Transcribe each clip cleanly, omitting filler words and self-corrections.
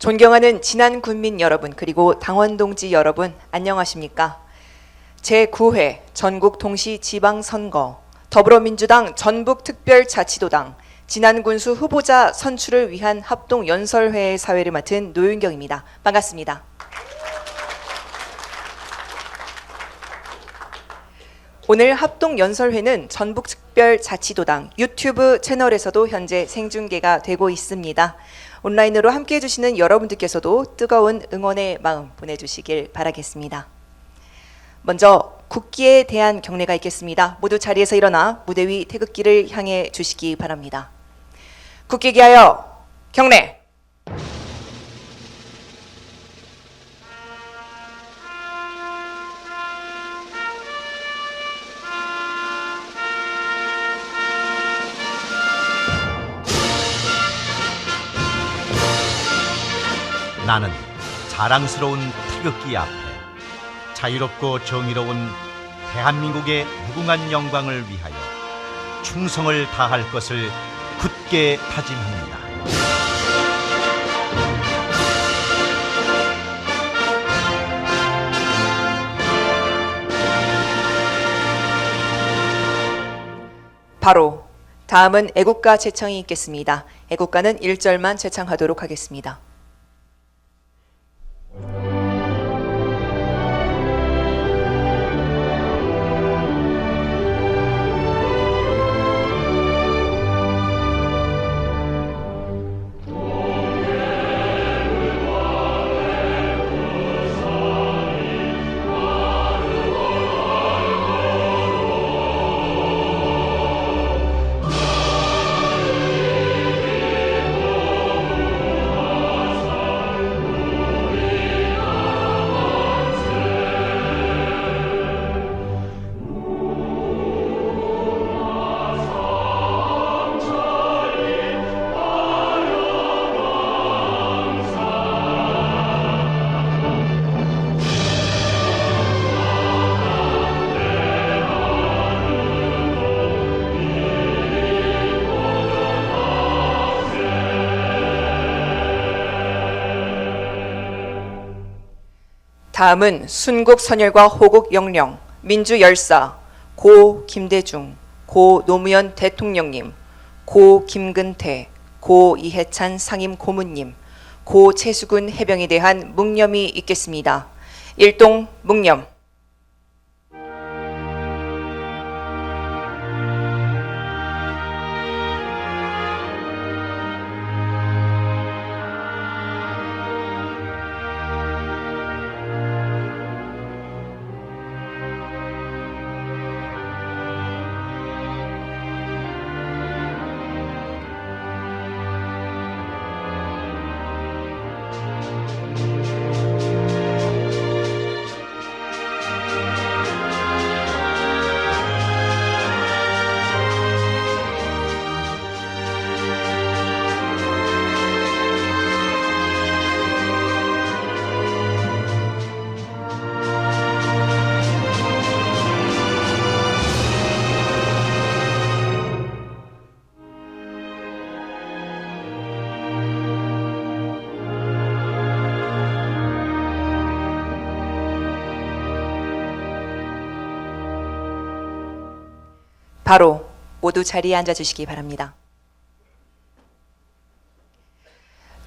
존경하는 진안 군민 여러분, 그리고 당원 동지 여러분, 안녕하십니까? 제9회 전국 동시 지방선거 더불어민주당 전북특별자치도당 진안군수 후보자 선출을 위한 합동연설회의 사회를 맡은 노윤경입니다. 반갑습니다. 오늘 합동연설회는 전북특별자치도당 유튜브 채널에서도 현재 생중계가 되고 있습니다. 온라인으로 함께해 주시는 여러분들께서도 뜨거운 응원의 마음 보내주시길 바라겠습니다. 먼저 국기에 대한 경례가 있겠습니다. 모두 자리에서 일어나 무대 위 태극기를 향해 주시기 바랍니다. 국기에 기하여 경례! 나는 자랑스러운 태극기 앞에 자유롭고 정의로운 대한민국의 무궁한 영광을 위하여 충성을 다할 것을 굳게 다짐합니다. 바로 다음은 애국가 제창이 있겠습니다. 애국가는 1절만 제창하도록 하겠습니다. 다음은 순국 선열과 호국 영령, 민주 열사, 고 김대중, 고 노무현 대통령님, 고 김근태, 고 이해찬 상임 고문님, 고 최수근 해병에 대한 묵념이 있겠습니다. 일동 묵념. 바로 모두 자리에 앉아주시기 바랍니다.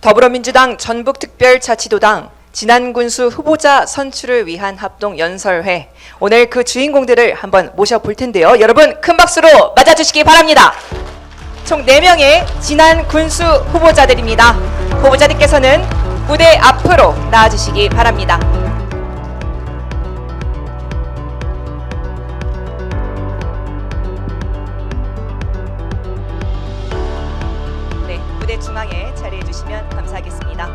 더불어민주당 전북특별자치도당 진안군수 후보자 선출을 위한 합동연설회, 오늘 그 주인공들을 한번 모셔볼 텐데요. 여러분 큰 박수로 맞아주시기 바랍니다. 총 4명의 진안군수 후보자들입니다. 후보자들께서는 무대 앞으로 나와주시기 바랍니다. 무대 중앙에 자리해 주시면 감사하겠습니다.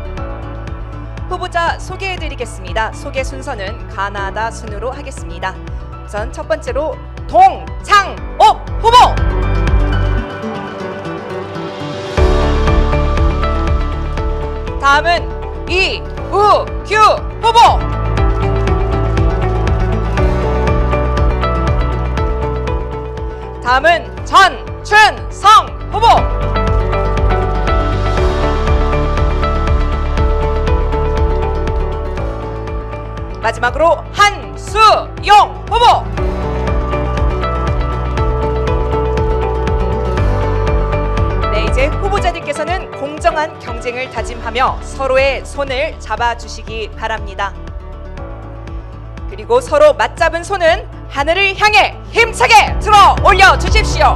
후보자 소개해드리겠습니다. 소개 순서는 가나다 순으로 하겠습니다. 우선 첫 번째로 동창옥 후보! 다음은 이우규 후보! 다음은 전춘성 후보! 마지막으로 한수용 후보. 네, 이제 후보자들께서는 공정한 경쟁을 다짐하며 서로의 손을 잡아주시기 바랍니다. 그리고 서로 맞잡은 손은 하늘을 향해 힘차게 들어 올려 주십시오.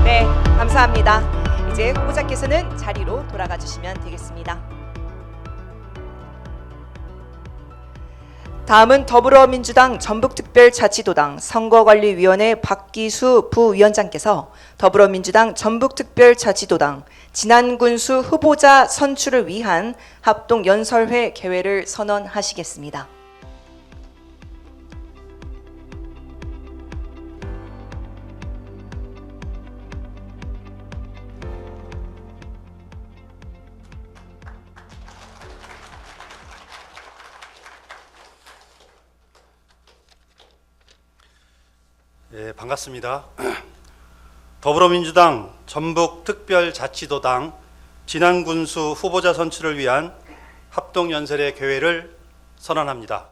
네, 감사합니다. 이제 후보자께서는 자리로 돌아가 주시면 되겠습니다. 다음은 더불어민주당 전북특별자치도당 선거관리위원회 박기수 부위원장께서 더불어민주당 전북특별자치도당 진안군수 후보자 선출을 위한 합동연설회 개회를 선언하시겠습니다. 네, 반갑습니다. 더불어민주당 전북특별자치도당 진안군수 후보자 선출을 위한 합동연설회 개회를 선언합니다.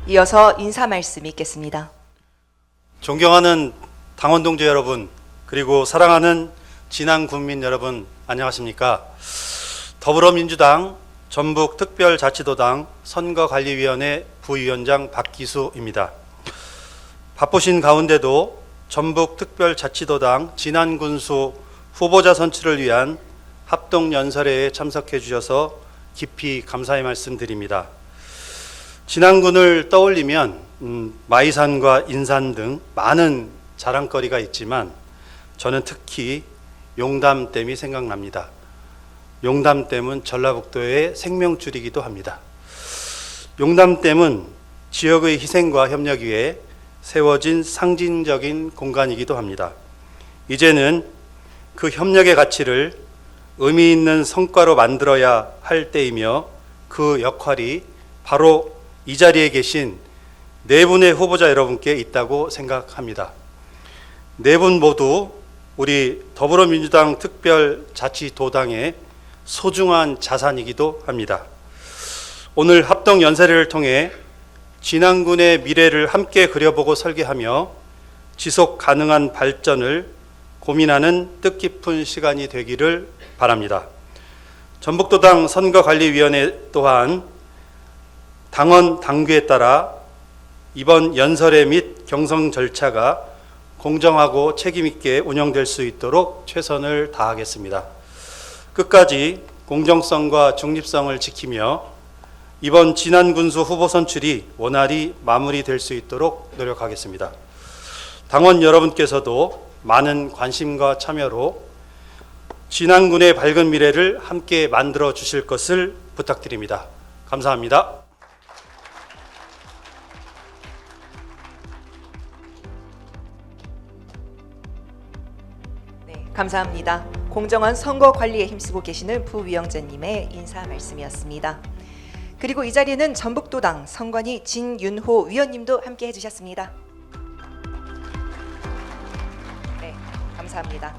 이어서 인사 말씀 있겠습니다. 존경하는 당원 동지 여러분, 그리고 사랑하는 진안군민 여러분, 안녕하십니까? 더불어민주당 전북특별자치도당 선거관리위원회 부위원장 박기수입니다. 바쁘신 가운데도 전북특별자치도당 진안군수 후보자 선출을 위한 합동연설회에 참석해 주셔서 깊이 감사의 말씀드립니다. 진안군을 떠올리면 마이산과 인산 등 많은 자랑거리가 있지만 저는 특히 용담댐이 생각납니다. 용담댐은 전라북도의 생명줄이기도 합니다. 용담댐은 지역의 희생과 협력 위해 세워진 상징적인 공간이기도 합니다. 이제는 그 협력의 가치를 의미 있는 성과로 만들어야 할 때이며 그 역할이 바로 이 자리에 계신 네 분의 후보자 여러분께 있다고 생각합니다. 네 분 모두 우리 더불어민주당 특별자치도당의 소중한 자산이기도 합니다. 오늘 합동연설회를 통해 진안군의 미래를 함께 그려보고 설계하며 지속 가능한 발전을 고민하는 뜻깊은 시간이 되기를 바랍니다. 전북도당 선거관리위원회 또한 당원 당규에 따라 이번 연설회 및 경선 절차가 공정하고 책임있게 운영될 수 있도록 최선을 다하겠습니다. 끝까지 공정성과 중립성을 지키며 이번 진안군수 후보 선출이 원활히 마무리될 수 있도록 노력하겠습니다. 당원 여러분께서도 많은 관심과 참여로 진안군의 밝은 미래를 함께 만들어 주실 것을 부탁드립니다. 감사합니다. 네, 감사합니다. 공정한 선거 관리에 힘쓰고 계시는 부위원장님의 인사 말씀이었습니다. 그리고 이 자리에는 전북도당 선관위 진윤호 위원님도 함께 해주셨습니다. 네, 감사합니다.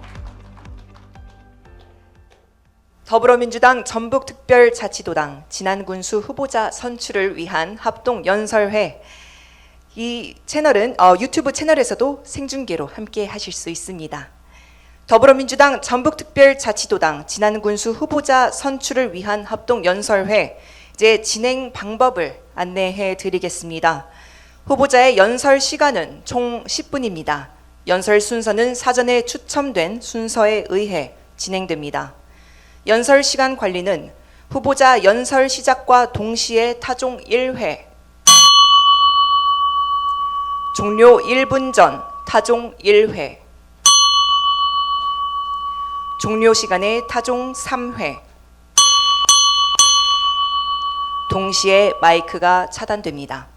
더불어민주당 전북특별자치도당 진안군수 후보자 선출을 위한 합동연설회, 이 채널은 유튜브 채널에서도 생중계로 함께 하실 수 있습니다. 더불어민주당 전북특별자치도당 진안군수 후보자 선출을 위한 합동연설회, 이제 진행 방법을 안내해 드리겠습니다. 후보자의 연설 시간은 총 10분입니다. 연설 순서는 사전에 추첨된 순서에 의해 진행됩니다. 연설 시간 관리는 후보자 연설 시작과 동시에 타종 1회, 종료 1분 전 타종 1회, 종료 시간에 타종 3회, 동시에 마이크가 차단됩니다.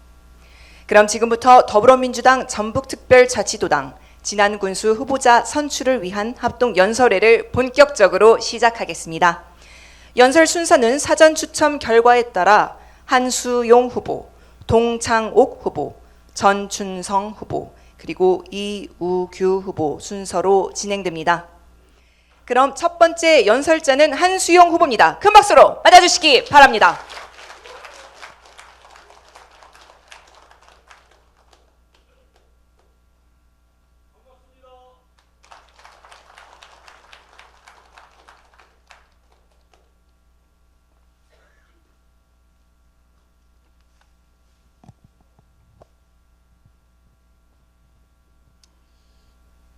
그럼 지금부터 더불어민주당 전북특별자치도당 진안군수 후보자 선출을 위한 합동연설회를 본격적으로 시작하겠습니다. 연설 순서는 사전 추첨 결과에 따라 한수용 후보, 동창옥 후보, 전춘성 후보, 그리고 이우규 후보 순서로 진행됩니다. 그럼 첫 번째 연설자는 한수용 후보입니다. 큰 박수로 맞아주시기 바랍니다.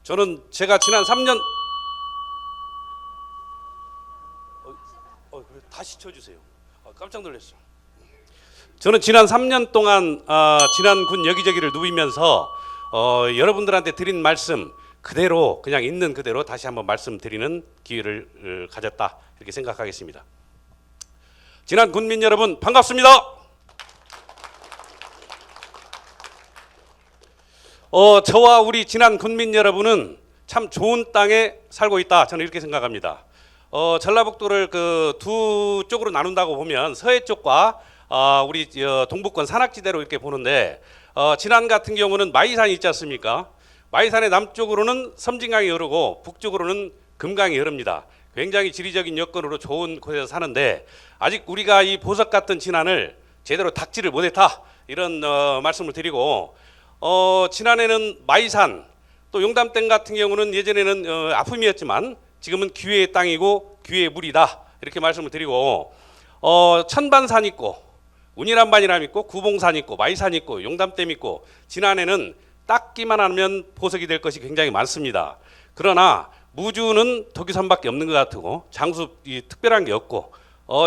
저는 제가 지난 3년 다시 쳐주세요. 깜짝 놀랐어요. 저는 지난 3년 동안 지난군 여기저기를 누비면서 여러분들한테 드린 말씀 그대로 그냥 있는 그대로 다시 한번 말씀드리는 기회를 가졌다 이렇게 생각하겠습니다. 지난 군민 여러분 반갑습니다. 저와 우리 지난 군민 여러분은 참 좋은 땅에 살고 있다 저는 이렇게 생각합니다. 전라북도를 그 두 쪽으로 나눈다고 보면 서해 쪽과 우리 동북권 산악지대로 이렇게 보는데 진안 같은 경우는 마이산이 있지 않습니까? 마이산의 남쪽으로는 섬진강이 흐르고 북쪽으로는 금강이 흐릅니다. 굉장히 지리적인 여건으로 좋은 곳에서 사는데 아직 우리가 이 보석 같은 진안을 제대로 닦지를 못했다 이런 말씀을 드리고 지난해는 마이산 또 용담댐 같은 경우는 예전에는 아픔이었지만 지금은 기회의 땅이고 기회의 물이다 이렇게 말씀을 드리고 천반산 있고 운이란반이람 있고 구봉산 있고 마이산 있고 용담댐 있고 지난해는 닦기만 하면 보석이 될 것이 굉장히 많습니다. 그러나 무주는 덕유산밖에 없는 것 같고 장수 특별한 게 없고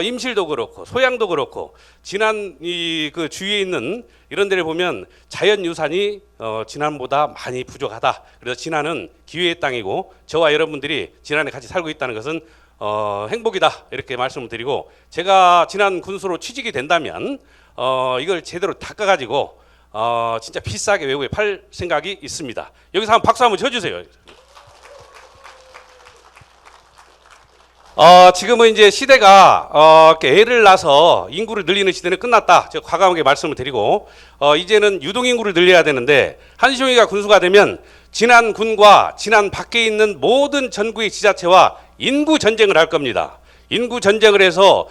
임실도 그렇고 소양도 그렇고 지난 그 주위에 있는 이런 데를 보면 자연유산이 지난보다 많이 부족하다. 그래서 지난은 기회의 땅이고 저와 여러분들이 지난에 같이 살고 있다는 것은 행복이다 이렇게 말씀을 드리고 제가 지난 군수로 취직이 된다면 이걸 제대로 닦아가지고 진짜 비싸게 외국에 팔 생각이 있습니다. 여기서 한번 박수 한번 쳐주세요. 지금은 이제 시대가 애를 낳아서 인구를 늘리는 시대는 끝났다. 제가 과감하게 말씀을 드리고 이제는 유동인구를 늘려야 되는데 한시용이가 군수가 되면 진안 군과 진안 밖에 있는 모든 전국의 지자체와 인구 전쟁을 할 겁니다. 인구 전쟁을 해서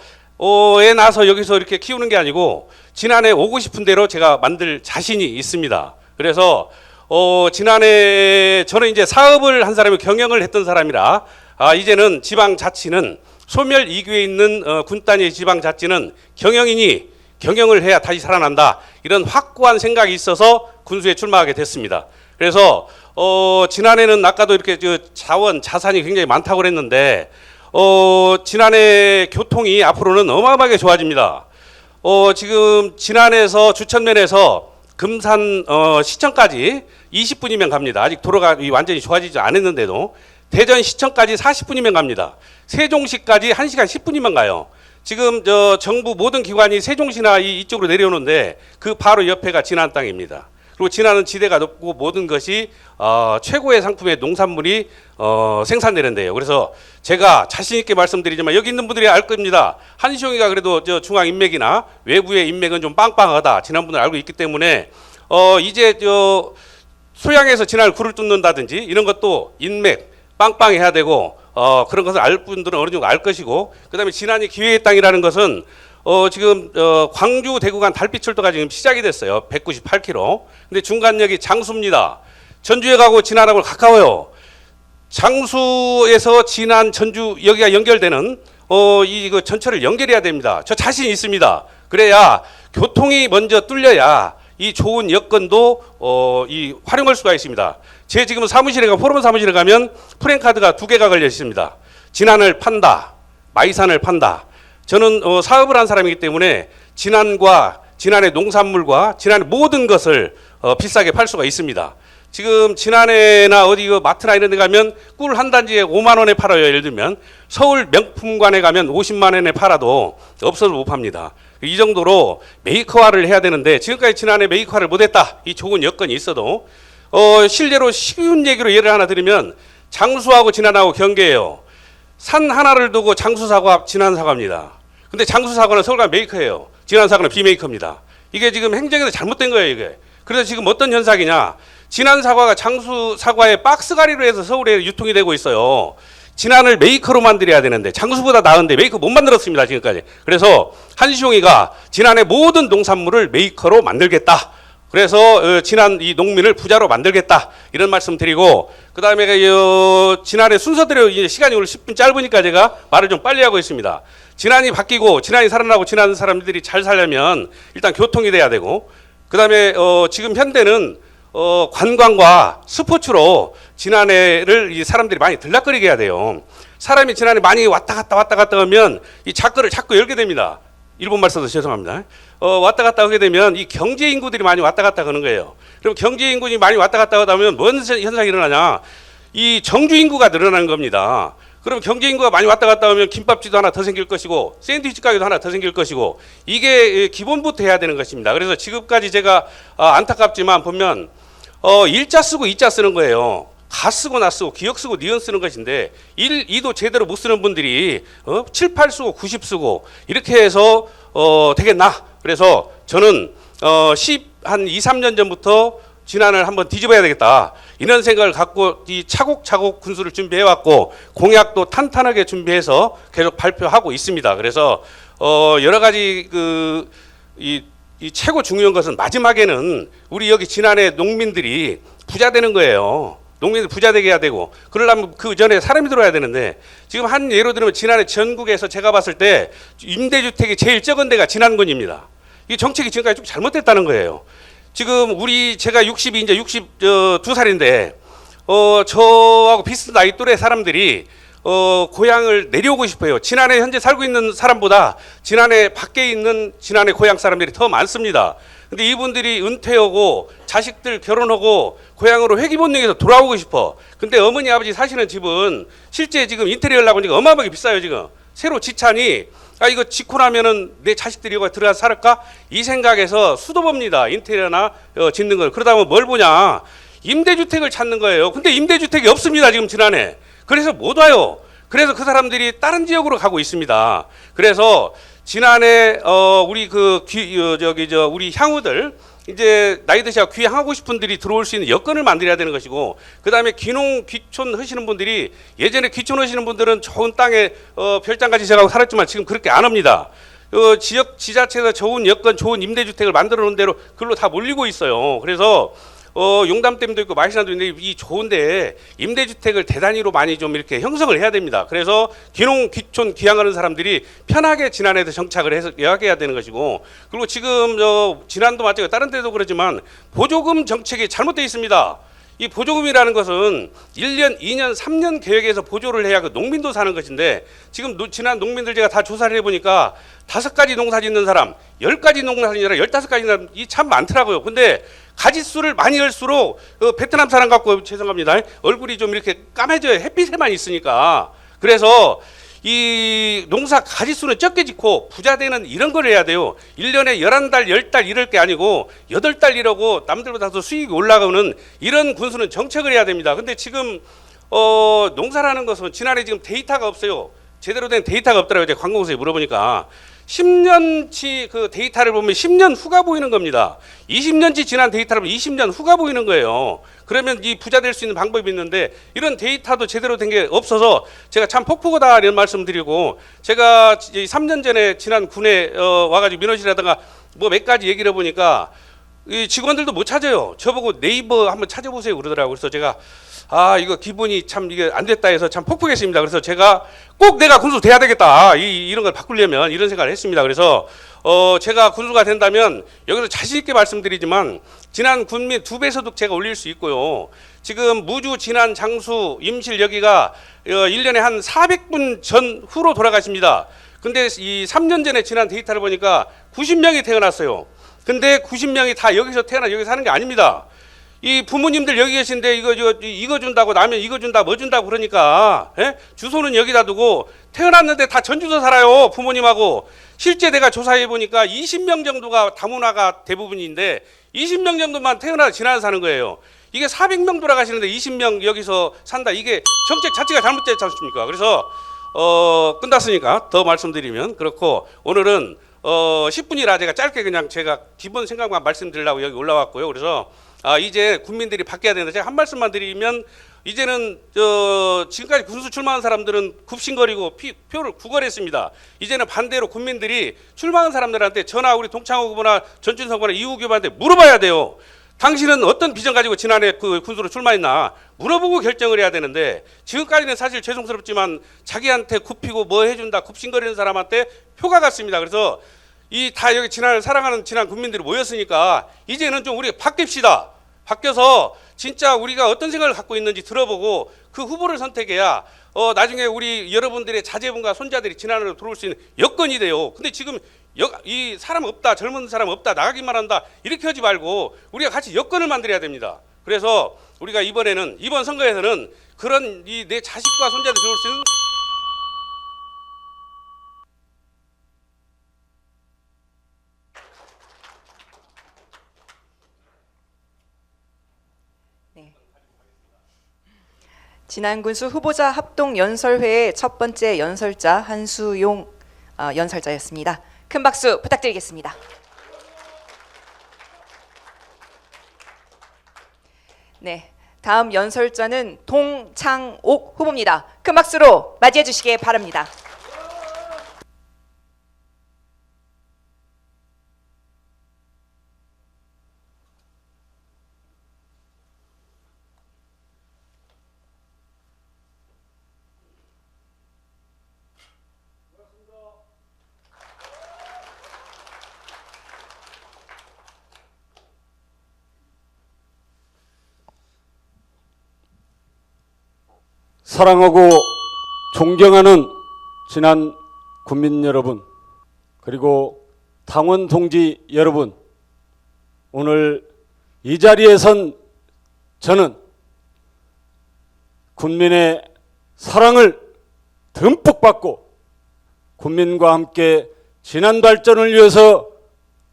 애 낳아서 여기서 이렇게 키우는 게 아니고 진안에 오고 싶은 대로 제가 만들 자신이 있습니다. 그래서 지난해 저는 이제 사업을 한 사람이 경영을 했던 사람이라 이제는 지방자치는 소멸 2기에 있는 군 단위 지방자치는 경영인이 경영을 해야 다시 살아난다. 이런 확고한 생각이 있어서 군수에 출마하게 됐습니다. 그래서 지난해는 아까도 이렇게 자산이 굉장히 많다고 그랬는데 지난해 교통이 앞으로는 어마어마하게 좋아집니다. 지금 진안에서 주천면에서 금산 시청까지 20분이면 갑니다. 아직 도로가 완전히 좋아지지 않았는데도 대전 시청까지 40분이면 갑니다. 세종시까지 1시간 10분이면 가요. 지금 정부 모든 기관이 세종시나 이쪽으로 내려오는데 그 바로 옆에가 진안 땅입니다. 그리고 진안은 지대가 높고 모든 것이 최고의 상품의 농산물이 생산되는데요. 그래서 제가 자신 있게 말씀드리지만 여기 있는 분들이 알 겁니다. 한시용이가 그래도 중앙 인맥이나 외부의 인맥은 좀 빵빵하다. 지난분들 알고 있기 때문에 이제 소양에서 진안을 굴을 뚫는다든지 이런 것도 인맥 빵빵해야 되고 그런 것을 알 분들은 어느 정도 알 것이고 그다음에 진안이 기회의 땅이라는 것은 지금 광주 대구 간 달빛철도가 지금 시작이 됐어요. 198km. 근데 중간역이 장수입니다. 전주에 가고 진안하고 가까워요. 장수에서 진안 전주 여기가 연결되는 이 전철을 연결해야 됩니다. 저 자신 있습니다. 그래야 교통이 먼저 뚫려야 이 좋은 여건도 활용할 수가 있습니다. 제 지금 포럼 사무실에 가면 프랜카드가 2개가 걸려 있습니다. 진안을 판다, 마이산을 판다. 저는 사업을 한 사람이기 때문에 진안과 진안의 농산물과 진안의 모든 것을 비싸게 팔 수가 있습니다. 지금 진안에나 어디 마트나 이런 데 가면 꿀 한 단지에 5만 원에 팔아요. 예를 들면 서울 명품관에 가면 50만 원에 팔아도 없어서 못 팝니다. 이 정도로 메이커화를 해야 되는데 지금까지 진안에 메이커화를 못했다. 이 좋은 여건이 있어도 실제로 쉬운 얘기로 예를 하나 드리면 장수하고 진안하고 경계예요. 산 하나를 두고 장수사과 진안사과입니다. 근데 장수사과는 서울가 메이커예요. 진안 사과는 비메이커입니다. 이게 지금 행정에서 잘못된 거예요, 이게. 그래서 지금 어떤 현상이냐? 진안 사과가 장수 사과의 박스가리로 해서 서울에 유통이 되고 있어요. 진안을 메이커로 만들어야 되는데 장수보다 나은데 메이커 못 만들었습니다, 지금까지. 그래서 한시종이가 진안의 모든 농산물을 메이커로 만들겠다. 그래서 진안 이 농민을 부자로 만들겠다, 이런 말씀 드리고, 그 다음에 진안의 순서대로 이제 시간이 오늘 10분 짧으니까 제가 말을 좀 빨리 하고 있습니다. 진안이 바뀌고 진안이 살아나고 진안 사람들이 잘 살려면 일단 교통이 돼야 되고, 그 다음에 지금 현대는 관광과 스포츠로 진안에를 이 사람들이 많이 들락거리게 해야 돼요. 사람이 진안에 많이 왔다 갔다 하면 이 자크를 자꾸 열게 됩니다. 일본말 써서 죄송합니다. 왔다 갔다 하게 되면 이 경제 인구들이 많이 왔다 갔다 하는 거예요. 그럼 경제 인구들이 많이 왔다 갔다 하다 보면 뭔 현상이 일어나냐? 이 정주 인구가 늘어나는 겁니다. 그럼 경제 인구가 많이 왔다 갔다 하면 김밥집도 하나 더 생길 것이고 샌드위치 가게도 하나 더 생길 것이고, 이게 기본부터 해야 되는 것입니다. 그래서 지금까지 제가 안타깝지만 보면 일자 쓰고 이자 쓰는 거예요. 가 쓰고 나 쓰고 기역 쓰고 니은 쓰는 것인데 1, 2도 제대로 못 쓰는 분들이 7, 8 쓰고 90 쓰고 이렇게 해서 되겠나? 그래서 저는 한 2, 3년 전부터 진안을 한번 뒤집어야 되겠다, 이런 생각을 갖고 이 차곡차곡 군수를 준비해 왔고 공약도 탄탄하게 준비해서 계속 발표하고 있습니다. 그래서 여러 가지 이 최고 중요한 것은 마지막에는 우리 여기 진안의 농민들이 부자 되는 거예요. 농민들 부자 되게 해야 되고, 그러려면 그 전에 사람이 들어야 되는데, 지금 한 예로 들면 지난해 전국에서 제가 봤을 때 임대주택이 제일 적은 데가 진안군입니다. 이 정책이 지금까지 좀 잘못됐다는 거예요. 지금 제가 62살인데 저하고 비슷한 나이 또래 사람들이 고향을 내려오고 싶어요. 진안에 현재 살고 있는 사람보다 진안에 밖에 있는 진안의 고향 사람들이 더 많습니다. 근데 이분들이 은퇴하고 자식들 결혼하고 고향으로 회귀본능에서 돌아오고 싶어. 근데 어머니 아버지 사시는 집은 실제 지금 인테리어 하려고 하니까 어마어마하게 비싸요. 지금 새로 지차니 이거 짓고 나면은 내 자식들이 여기 들어가서 살을까? 이 생각에서 수도봅니다. 인테리어나 짓는 걸. 그러다 보면 뭘 보냐? 임대주택을 찾는 거예요. 근데 임대주택이 없습니다, 지금 진안에. 그래서 못 와요. 그래서 그 사람들이 다른 지역으로 가고 있습니다. 그래서 진안에 우리 우리 향후들 이제 나이 드셔 귀향하고 싶은 분들이 들어올 수 있는 여건을 만들어야 되는 것이고, 그 다음에 귀농 귀촌 하시는 분들이, 예전에 귀촌 하시는 분들은 좋은 땅에 별장까지 제가 살았지만 지금 그렇게 안 합니다. 지역 지자체에서 좋은 여건, 좋은 임대주택을 만들어 놓은 대로 그걸로 다 몰리고 있어요. 그래서 용담댐도 있고 마시나도 있는데 이 좋은데 임대주택을 대단위로 많이 좀 이렇게 형성을 해야 됩니다. 그래서 귀농 귀촌 귀향하는 사람들이 편하게 진안에서 정착을 해서 예약해야 되는 것이고, 그리고 지금 진안도 마찬가지고 다른 데도 그렇지만 보조금 정책이 잘못되어 있습니다. 이 보조금이라는 것은 1년, 2년, 3년 계획에서 보조를 해야 그 농민도 사는 것인데, 지금 진안 농민들 제가 다 조사를 해보니까 5가지 농사 짓는 사람, 10가지 농사 짓는 사람, 15가지 사람, 이 참 많더라고요. 근데 가짓수를 많이 할수록 베트남 사람 같고, 죄송합니다, 얼굴이 좀 이렇게 까매져요. 햇빛에만 있으니까. 그래서 이 농사 가짓수는 적게 짓고 부자 되는 이런 걸 해야 돼요. 1년에 11달, 10달 이럴 게 아니고 8달 이러고 남들보다 더 수익이 올라가는 이런 군수는 정책을 해야 됩니다. 근데 지금 농사라는 것은 진안에 지금 데이터가 없어요. 제대로 된 데이터가 없더라고요. 제가 관공서에 물어보니까 10년치 그 데이터를 보면 10년 후가 보이는 겁니다. 20년치 지난 데이터를 보면 20년 후가 보이는 거예요. 그러면 이 부자 될 수 있는 방법이 있는데, 이런 데이터도 제대로 된 게 없어서 제가 참 폭포다 이런 말씀 드리고, 제가 3년 전에 진안 군에 와가지고 민원실 하다가 뭐 몇 가지 얘기를 해보니까 이 직원들도 못 찾아요. 저보고 네이버 한번 찾아보세요 그러더라고요. 그래서 제가 이거 기분이 참 이게 안 됐다 해서 참 폭폭했습니다. 그래서 제가 꼭 내가 군수 돼야 되겠다. 이런 걸 바꾸려면 이런 생각을 했습니다. 그래서 제가 군수가 된다면 여기서 자신 있게 말씀드리지만 진안 군민 2배 소득 제가 올릴 수 있고요. 지금 무주, 진안, 장수, 임실 여기가 1년에 한 400분 전후로 돌아가십니다. 근데 이 3년 전에 진안 데이터를 보니까 90명이 태어났어요. 근데 90명이 다 여기서 태어나 여기 사는 게 아닙니다. 이 부모님들 여기 계신데 이거 준다고, 라면 이거 준다, 뭐 준다고 그러니까 주소는 여기다 두고 태어났는데 다 전주도 살아요, 부모님하고. 실제 내가 조사해 보니까 20명 정도가 다문화가 대부분인데 20명 정도만 태어나서 진안에 사는 거예요. 이게 400명 돌아가시는데 20명 여기서 산다. 이게 정책 자체가 잘못됐지 않습니까? 그래서 끝났으니까 더 말씀드리면 그렇고, 오늘은 10분이라 제가 짧게 그냥 제가 기본 생각만 말씀드리려고 여기 올라왔고요. 그래서 이제 국민들이 바뀌어야 되는데 제가 한 말씀만 드리면 이제는 지금까지 군수 출마한 사람들은 굽신거리고 표를 구걸했습니다. 이제는 반대로 국민들이 출마한 사람들한테 저나 우리 동창호 후보나 전준석 후보나 이우규 후보한테 물어봐야 돼요. 당신은 어떤 비전 가지고 지난해 그 군수로 출마했나 물어보고 결정을 해야 되는데 지금까지는 사실 죄송스럽지만 자기한테 굽히고 뭐 해준다 굽신거리는 사람한테 표가 갔습니다. 그래서 이 다 여기 지난을 사랑하는 지난 국민들이 모였으니까 이제는 좀 우리가 바뀝시다. 바뀌어서 진짜 우리가 어떤 생각을 갖고 있는지 들어보고 그 후보를 선택해야 나중에 우리 여러분들의 자제분과 손자들이 지난으로 들어올 수 있는 여건이 돼요. 근데 지금 이 사람 없다, 젊은 사람 없다, 나가기만 한다 이렇게 하지 말고 우리가 같이 여건을 만들어야 됩니다. 그래서 우리가 이번 선거에서는 그런 이 내 자식과 손자들 들어올 수 있는 지난 군수 후보자 합동 연설회의 첫 번째 연설자 한수용 연설자였습니다. 큰 박수 부탁드리겠습니다. 네, 다음 연설자는 동창옥 후보입니다. 큰 박수로 맞이해 주시기 바랍니다. 사랑하고 존경하는 지난 국민 여러분, 그리고 당원 동지 여러분, 오늘 이 자리에 선 저는 국민의 사랑을 듬뿍 받고 국민과 함께 진안 발전을 위해서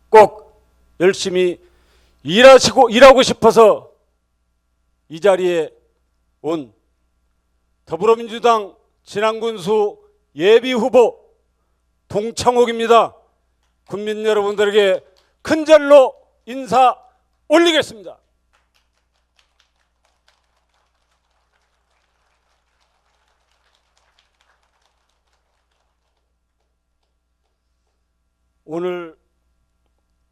꼭 열심히 일하고 싶어서 이 자리에 온 더불어민주당 진안군수 예비후보 동창옥입니다. 국민 여러분들에게 큰 절로 인사 올리겠습니다. 오늘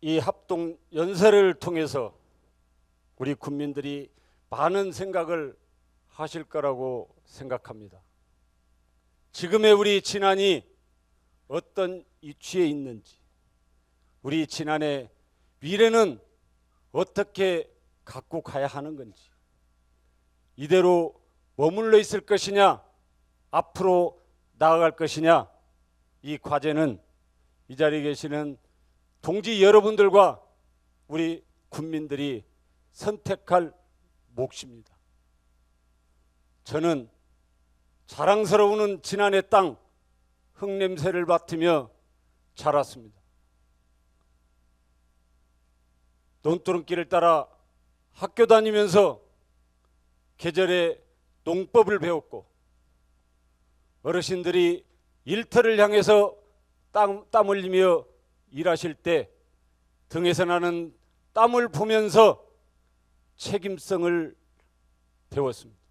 이 합동 연설을 통해서 우리 국민들이 많은 생각을 하실 거라고 생각합니다. 지금의 우리 진안이 어떤 위치에 있는지, 우리 진안의 미래는 어떻게 갖고 가야 하는 건지, 이대로 머물러 있을 것이냐, 앞으로 나아갈 것이냐, 이 과제는 이 자리에 계시는 동지 여러분들과 우리 국민들이 선택할 몫입니다. 저는 자랑스러운 진안의 땅 흙냄새를 맡으며 자랐습니다. 논두렁길을 따라 학교 다니면서 계절의 농법을 배웠고, 어르신들이 일터를 향해서 땀 흘리며 일하실 때 등에서 나는 땀을 보면서 책임성을 배웠습니다.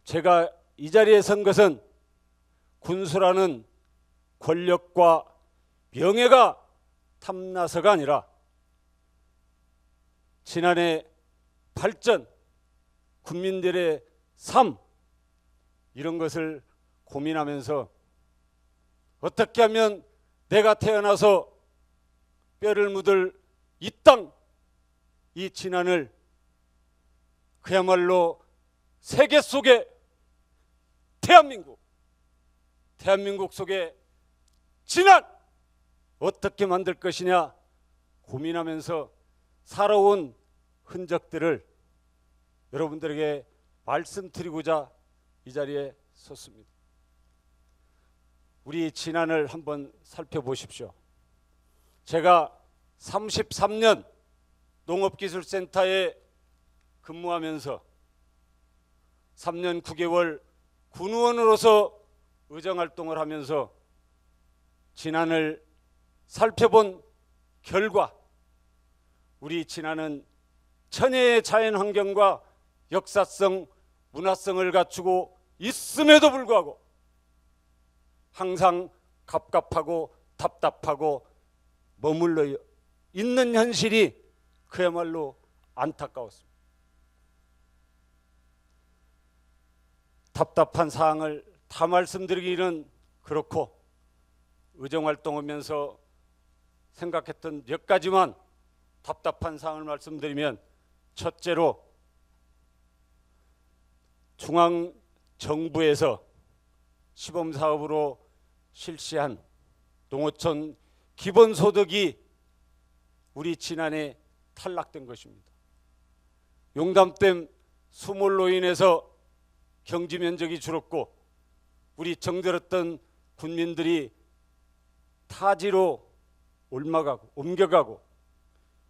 제가 이 자리에 선 것은 군수라는 권력과 명예가 탐나서가 아니라 지난해 발전, 국민들의 삶, 이런 것을 고민하면서 어떻게 하면 내가 태어나서 뼈를 묻을 이 땅, 이 진안을 그야말로 세계 속에 대한민국 속에 진안 어떻게 만들 것이냐 고민하면서 살아온 흔적들을 여러분들에게 말씀드리고자 이 자리에 섰습니다. 우리 진안을 한번 살펴보십시오. 제가 33년 농업기술센터에 근무하면서 3년 9개월 군의원으로서 의정활동을 하면서 진안을 살펴본 결과 우리 진안은 천혜의 자연 환경과 역사성, 문화성을 갖추고 있음에도 불구하고 항상 갑갑하고 답답하고 머물러 있는 현실이 그야말로 안타까웠습니다. 답답한 사항을 다 말씀드리기는 그렇고 의정활동하면서 생각했던 몇 가지만 답답한 사항을 말씀드리면, 첫째로 중앙정부에서 시범사업으로 실시한 농어촌 기본소득이 우리 진안에 탈락된 것입니다. 용담댐 수몰로 인해서 경지 면적이 줄었고 우리 정들었던 군민들이 타지로 옮겨가고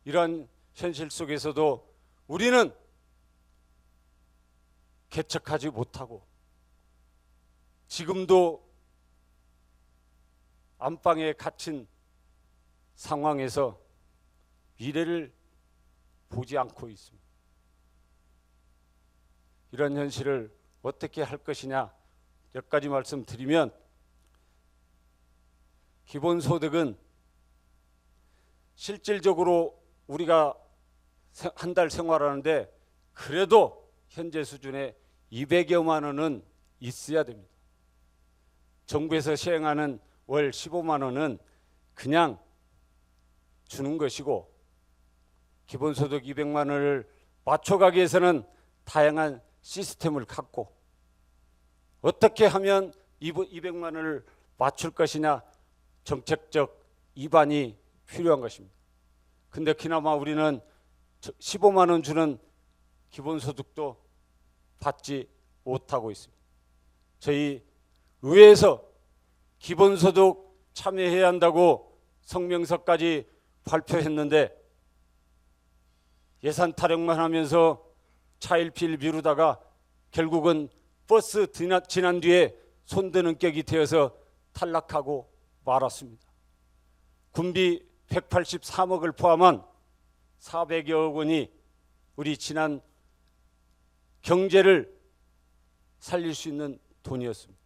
이러한 현실 속에서도 우리는 개척하지 못하고 지금도 안방에 갇힌 상황에서 미래를 보지 않고 있습니다. 이런 현실을 어떻게 할 것이냐 몇 가지 말씀드리면, 기본소득은 실질적으로 우리가 한 달 생활하는데 그래도 현재 수준의 200여만 원은 있어야 됩니다. 정부에서 시행하는 월 15만 원은 그냥 주는 것이고, 기본소득 200만 원을 맞춰가기 위해서는 다양한 시스템을 갖고 어떻게 하면 200만 원을 맞출 것이냐 정책적 입안이 필요한 것입니다. 근데 그나마 우리는 15만 원 주는 기본소득도 받지 못하고 있습니다. 저희 의회에서 기본소득 참여해야 한다고 성명서까지 발표했는데 예산 타령만 하면서 차일피일 미루다가 결국은 버스 지난 뒤에 손드는 격이 되어서 탈락하고 말았습니다. 군비 183억을 포함한 400여억 원이 우리 진안 경제를 살릴 수 있는 돈이었습니다.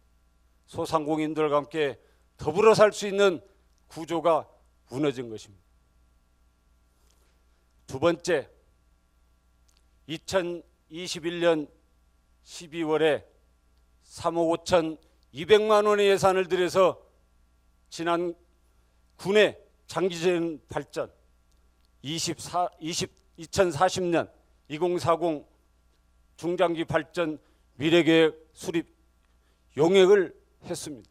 소상공인들과 함께 더불어 살 수 있는 구조가 무너진 것입니다. 두 번째, 2021년 12월에 3억 5,200만 원의 예산을 들여서 진안 군의 장기적인 발전 2040년 2040 중장기 발전 미래계획 수립 용역을 했습니다.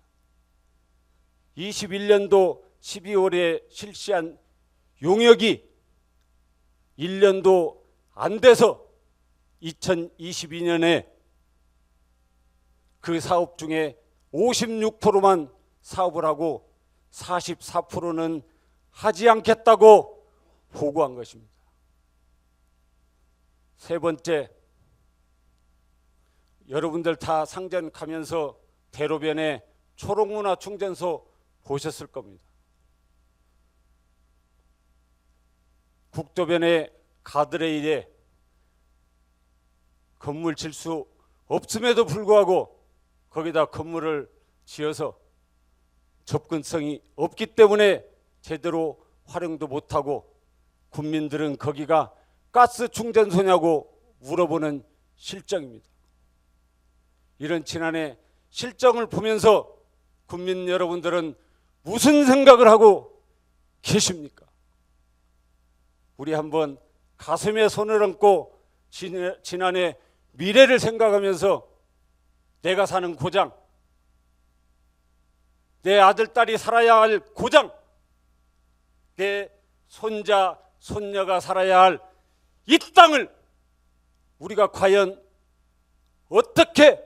21년도 12월에 실시한 용역이 1년도 안 돼서 2022년에 그 사업 중에 56%만 사업을 하고 44%는 하지 않겠다고 보고한 것입니다. 세 번째, 여러분들 다 상전 가면서 대로변에 초록문화 충전소 보셨을 겁니다. 국도변에 가드레일에 건물 질 수 없음에도 불구하고 거기다 건물을 지어서 접근성이 없기 때문에 제대로 활용도 못하고 국민들은 거기가 가스 충전소냐고 물어보는 실정입니다. 이런 지난해 실정을 보면서 국민 여러분들은 무슨 생각을 하고 계십니까? 우리 한번 가슴에 손을 얹고 지난해 미래를 생각하면서 내가 사는 고장, 내 아들, 딸이 살아야 할 고장, 내 손자, 손녀가 살아야 할 이 땅을 우리가 과연 어떻게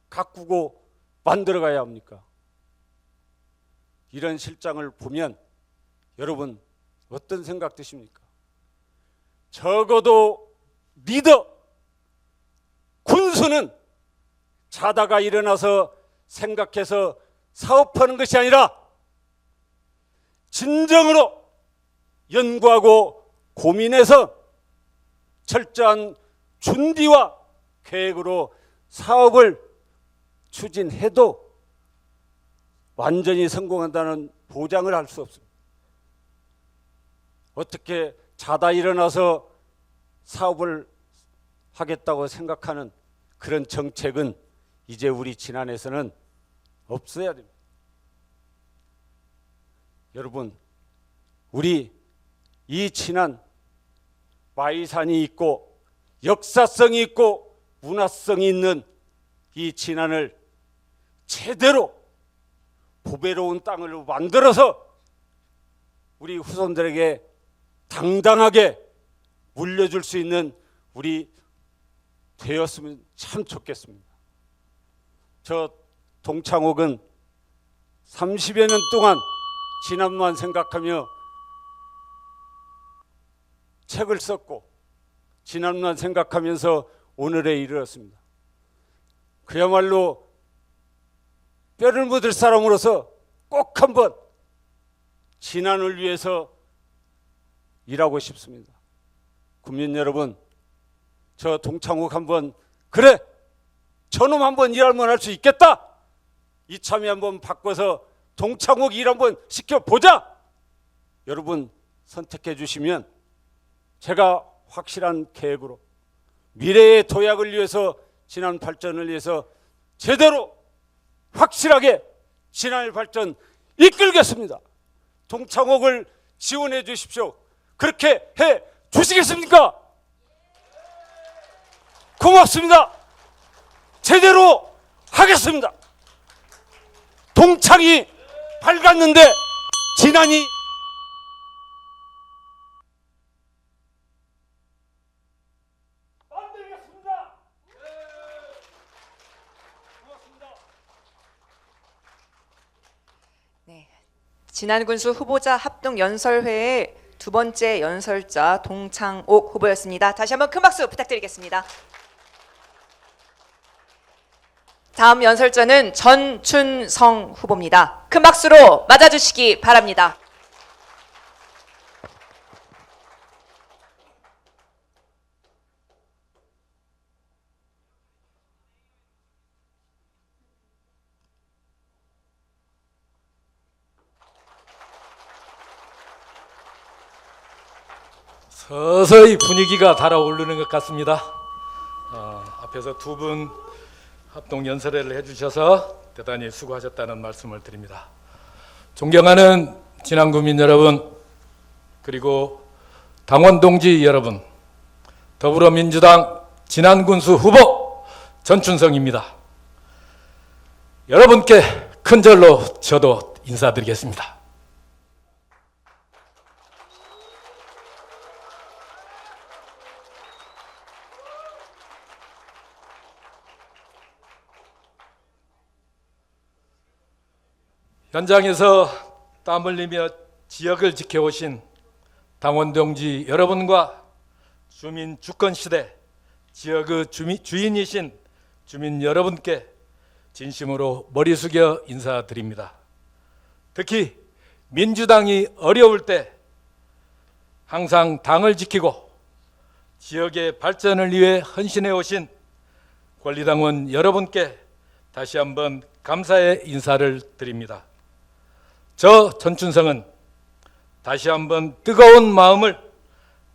가꾸고 만들어가야 합니까? 이런 실정을 보면 여러분 어떤 생각 드십니까? 적어도 리더, 군수는 자다가 일어나서 생각해서 사업하는 것이 아니라 진정으로 연구하고 고민해서 철저한 준비와 계획으로 사업을 추진해도 완전히 성공한다는 보장을 할 수 없습니다. 어떻게 자다 일어나서 사업을 하겠다고 생각하는 그런 정책은 이제 우리 진안에서는 없어야 됩니다. 여러분, 우리 이 진안 Y산이 있고 역사성이 있고 문화성이 있는 이 진안을 제대로 보배로운 땅을 만들어서 우리 후손들에게 당당하게 물려줄 수 있는 우리 되었으면 참 좋겠습니다. 저 동창옥은 30여 년 동안 진안만 생각하며 책을 썼고 진안만 생각하면서 오늘에 이르렀습니다. 그야말로 뼈를 묻을 사람으로서 꼭 한번 진안을 위해서 일하고 싶습니다. 국민 여러분, 저 동창욱 한번 그래 저놈 한번 일 한번 할 수 있겠다, 이참에 한번 바꿔서 동창욱 일 한번 시켜보자, 여러분 선택해 주시면 제가 확실한 계획으로 미래의 도약을 위해서 진안 발전을 위해서 제대로 확실하게 진안의 발전 이끌겠습니다. 동창옥을 지원해 주십시오. 그렇게 해 주시겠습니까? 고맙습니다. 제대로 하겠습니다. 동창이 밝았는데 진안이 만들겠습니다. 고맙습니다. 네, 진안군수 후보자 합동연설회의 두 번째 연설자 동창옥 후보였습니다. 다시 한번 큰 박수 부탁드리겠습니다. 다음 연설자는 전춘성 후보입니다. 큰 박수로 맞아주시기 바랍니다. 서서히 분위기가 달아오르는 것 같습니다. 앞에서 두 분 합동 연설회를 해주셔서 대단히 수고하셨다는 말씀을 드립니다. 존경하는 진안구민 여러분, 그리고 당원 동지 여러분, 더불어민주당 진안군수 후보 전춘성입니다. 여러분께 큰절로 저도 인사드리겠습니다. 현장에서 땀 흘리며 지역을 지켜오신 당원 동지 여러분과 주민 주권시대 지역의 주인이신 주민 여러분께 진심으로 머리 숙여 인사드립니다. 특히 민주당이 어려울 때 항상 당을 지키고 지역의 발전을 위해 헌신해 오신 권리당원 여러분께 다시 한번 감사의 인사를 드립니다. 저 전춘성은 다시 한번 뜨거운 마음을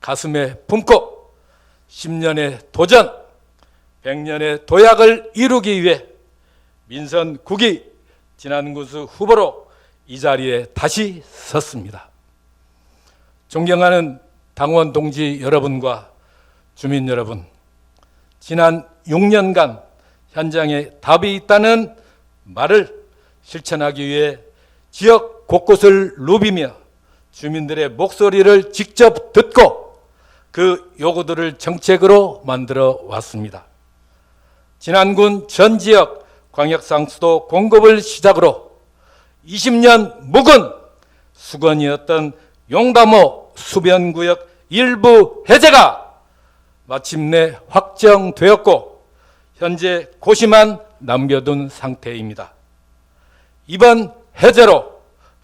가슴에 품고 10년의 도전, 100년의 도약을 이루기 위해 민선 9기 진안군수 후보로 이 자리에 다시 섰습니다. 존경하는 당원 동지 여러분과 주민 여러분, 지난 6년간 현장에 답이 있다는 말을 실천하기 위해 지역 곳곳을 누비며 주민들의 목소리를 직접 듣고 그 요구들을 정책으로 만들어 왔습니다. 진안군 전 지역 광역상수도 공급을 시작으로 20년 묵은 수건이었던 용담호 수변구역 일부 해제가 마침내 확정되었고 현재 고시만 남겨둔 상태입니다. 이번 해제로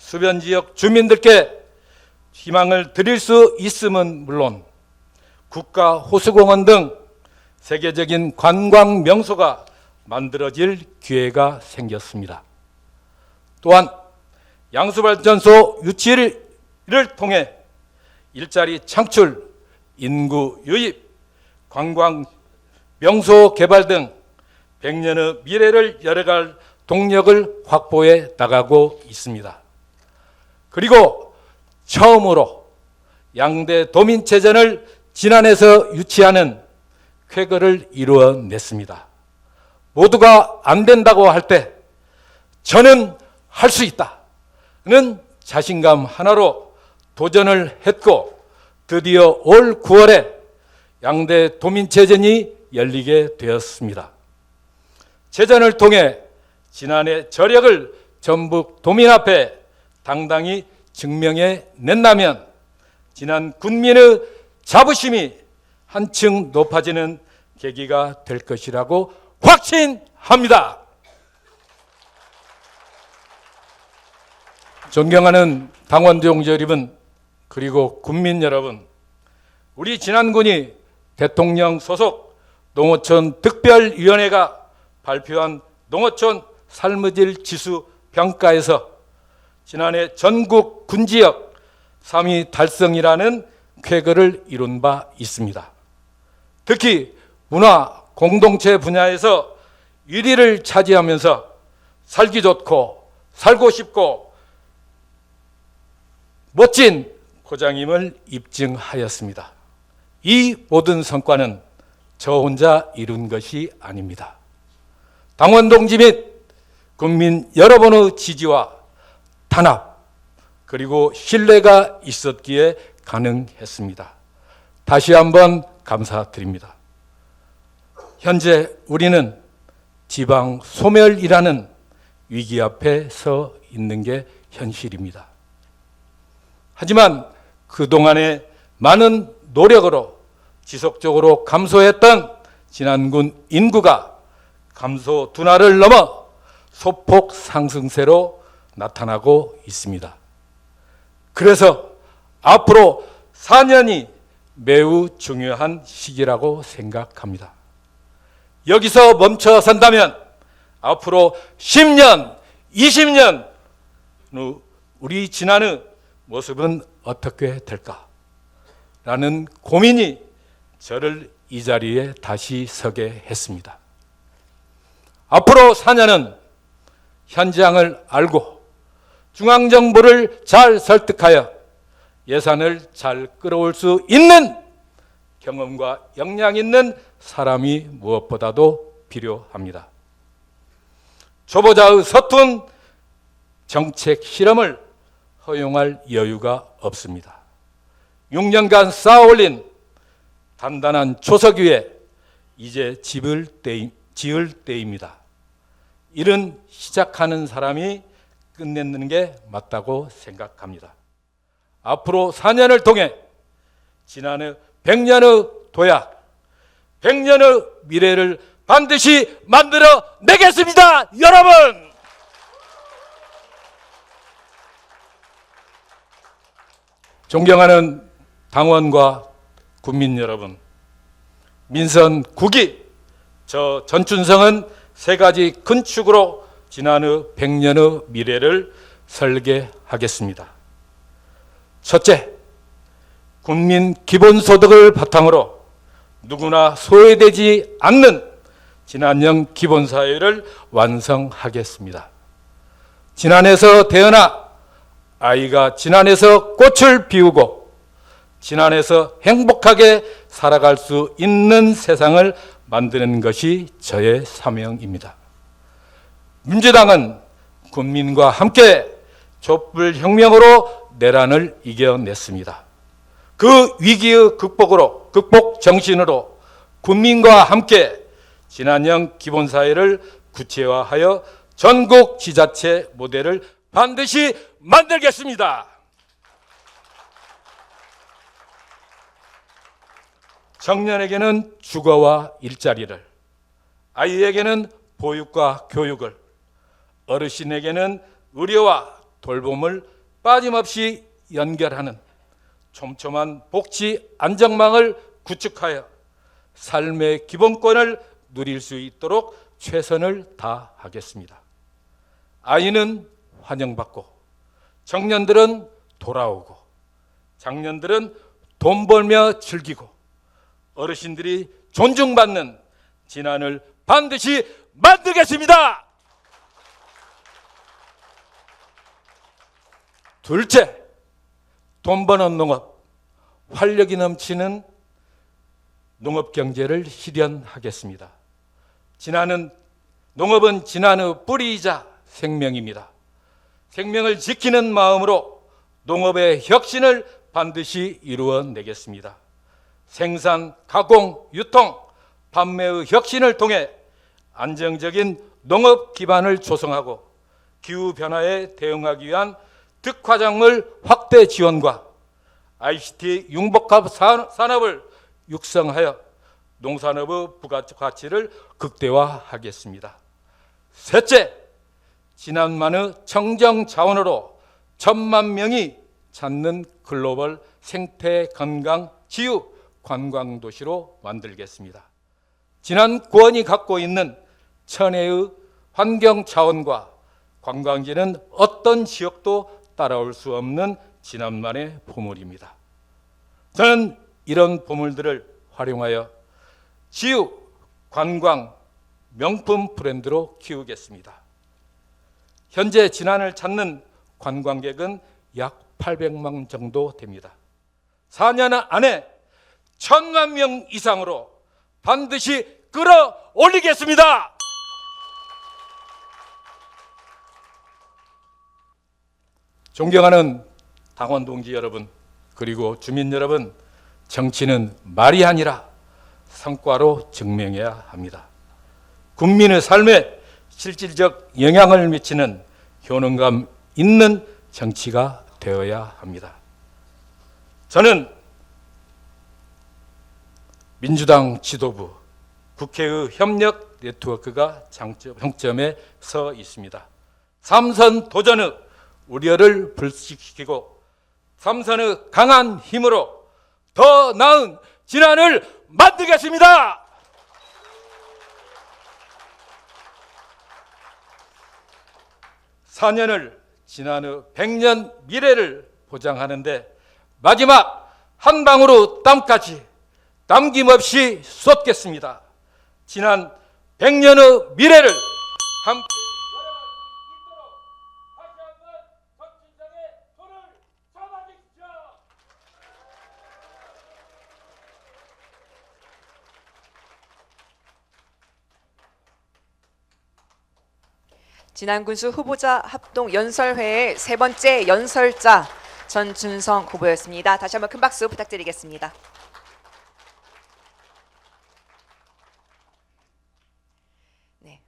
수변 지역 주민들께 희망을 드릴 수 있음은 물론 국가 호수공원 등 세계적인 관광 명소가 만들어질 기회가 생겼습니다. 또한 양수발전소 유치를 통해 일자리 창출, 인구 유입, 관광 명소 개발 등 100년의 미래를 열어갈 동력을 확보해 나가고 있습니다. 그리고 처음으로 양대 도민체전을 진안에서 유치하는 쾌거를 이루어냈습니다. 모두가 안 된다고 할 때 저는 할 수 있다는 자신감 하나로 도전을 했고 드디어 올 9월에 양대 도민체전이 열리게 되었습니다. 체전을 통해 지난해 저력을 전북 도민 앞에 당당히 증명해 낸다면 지난 군민의 자부심이 한층 높아지는 계기가 될 것이라고 확신합니다. 존경하는 당원 동지 여러분, 그리고 국민 여러분, 우리 진안군이 대통령 소속 농어촌 특별위원회가 발표한 농어촌 삶의 지수 평가에서 지난해 전국 군지역 3위 달성이라는 쾌거를 이룬 바 있습니다. 특히 문화 공동체 분야에서 1위를 차지하면서 살기 좋고 살고 싶고 멋진 고장임을 입증하였습니다. 이 모든 성과는 저 혼자 이룬 것이 아닙니다. 당원 동지 및 국민 여러분의 지지와 단합 그리고 신뢰가 있었기에 가능했습니다. 다시 한번 감사드립니다. 현재 우리는 지방 소멸이라는 위기 앞에 서 있는 게 현실입니다. 하지만 그동안의 많은 노력으로 지속적으로 감소했던 진안군 인구가 감소 둔화를 넘어 소폭 상승세로 나타나고 있습니다. 그래서 앞으로 4년이 매우 중요한 시기라고 생각합니다. 여기서 멈춰선다면 앞으로 10년, 20년 후 우리 진안의 모습은 어떻게 될까? 라는 고민이 저를 이 자리에 다시 서게 했습니다. 앞으로 4년은 현장을 알고 중앙정부를 잘 설득하여 예산을 잘 끌어올 수 있는 경험과 역량 있는 사람이 무엇보다도 필요합니다. 초보자의 서툰 정책 실험을 허용할 여유가 없습니다. 6년간 쌓아올린 단단한 초석 위에 이제 지을 때입니다. 일은 시작하는 사람이 끝내는 게 맞다고 생각합니다. 앞으로 4년을 통해 지난해 100년의 도약, 100년의 미래를 반드시 만들어 내겠습니다. 여러분! 존경하는 당원과 국민 여러분, 민선 9기 저 전춘성은 세 가지 큰 축으로 지난해 100년의 미래를 설계하겠습니다. 첫째, 국민 기본소득을 바탕으로 누구나 소외되지 않는 진안형 기본사회를 완성하겠습니다. 진안에서 태어나 아이가 진안에서 꽃을 피우고 진안에서 행복하게 살아갈 수 있는 세상을 만드는 것이 저의 사명입니다. 민주당은 국민과 함께 촛불혁명으로 내란을 이겨냈습니다. 그 위기의 극복 정신으로 국민과 함께 진안형 기본사회를 구체화하여 전국 지자체 모델을 반드시 만들겠습니다. 청년에게는 주거와 일자리를, 아이에게는 보육과 교육을, 어르신에게는 의료와 돌봄을 빠짐없이 연결하는 촘촘한 복지 안정망을 구축하여 삶의 기본권을 누릴 수 있도록 최선을 다하겠습니다. 아이는 환영받고, 청년들은 돌아오고, 장년들은 돈 벌며 즐기고, 어르신들이 존중받는 진안을 반드시 만들겠습니다. 둘째, 돈 버는 농업, 활력이 넘치는 농업 경제를 실현하겠습니다. 농업은 진안의 뿌리이자 생명입니다. 생명을 지키는 마음으로 농업의 혁신을 반드시 이루어내겠습니다. 생산, 가공, 유통, 판매의 혁신을 통해 안정적인 농업 기반을 조성하고 기후변화에 대응하기 위한 특화작물 확대 지원과 ICT 융복합 산업을 육성하여 농산업의 부가가치를 극대화하겠습니다. 셋째, 진안만의 청정 자원으로 1,000만 명이 찾는 글로벌 생태 건강 치유 관광 도시로 만들겠습니다. 진안권이 갖고 있는 천혜의 환경 자원과 관광지는 어떤 지역도 따라올 수 없는 진안만의 보물입니다. 저는 이런 보물들을 활용하여 지유, 관광, 명품 브랜드로 키우겠습니다. 현재 진안을 찾는 관광객은 약 800만 정도 됩니다. 4년 안에 1,000만 명 이상으로 반드시 끌어올리겠습니다. 존경하는 당원 동지 여러분, 그리고 주민 여러분, 정치는 말이 아니라 성과로 증명해야 합니다. 국민의 삶에 실질적 영향을 미치는 효능감 있는 정치가 되어야 합니다. 저는 민주당 지도부, 국회의 협력 네트워크가 정점에 서 있습니다. 삼선 도전의 우려를 불식시키고 삼선의 강한 힘으로 더 나은 진안을 만들겠습니다. (4년을) 진안의 100년 미래를 보장하는데 마지막 한 방울의 땀까지 남김없이 쏟겠습니다. 진안 100년의 미래를 함께 다시 한번 정치장에 손을 잡아주십시오. 진안군수 후보자 합동 연설회의 세 번째 연설자 전준성 후보였습니다. 다시 한번 큰 박수 부탁드리겠습니다. 네.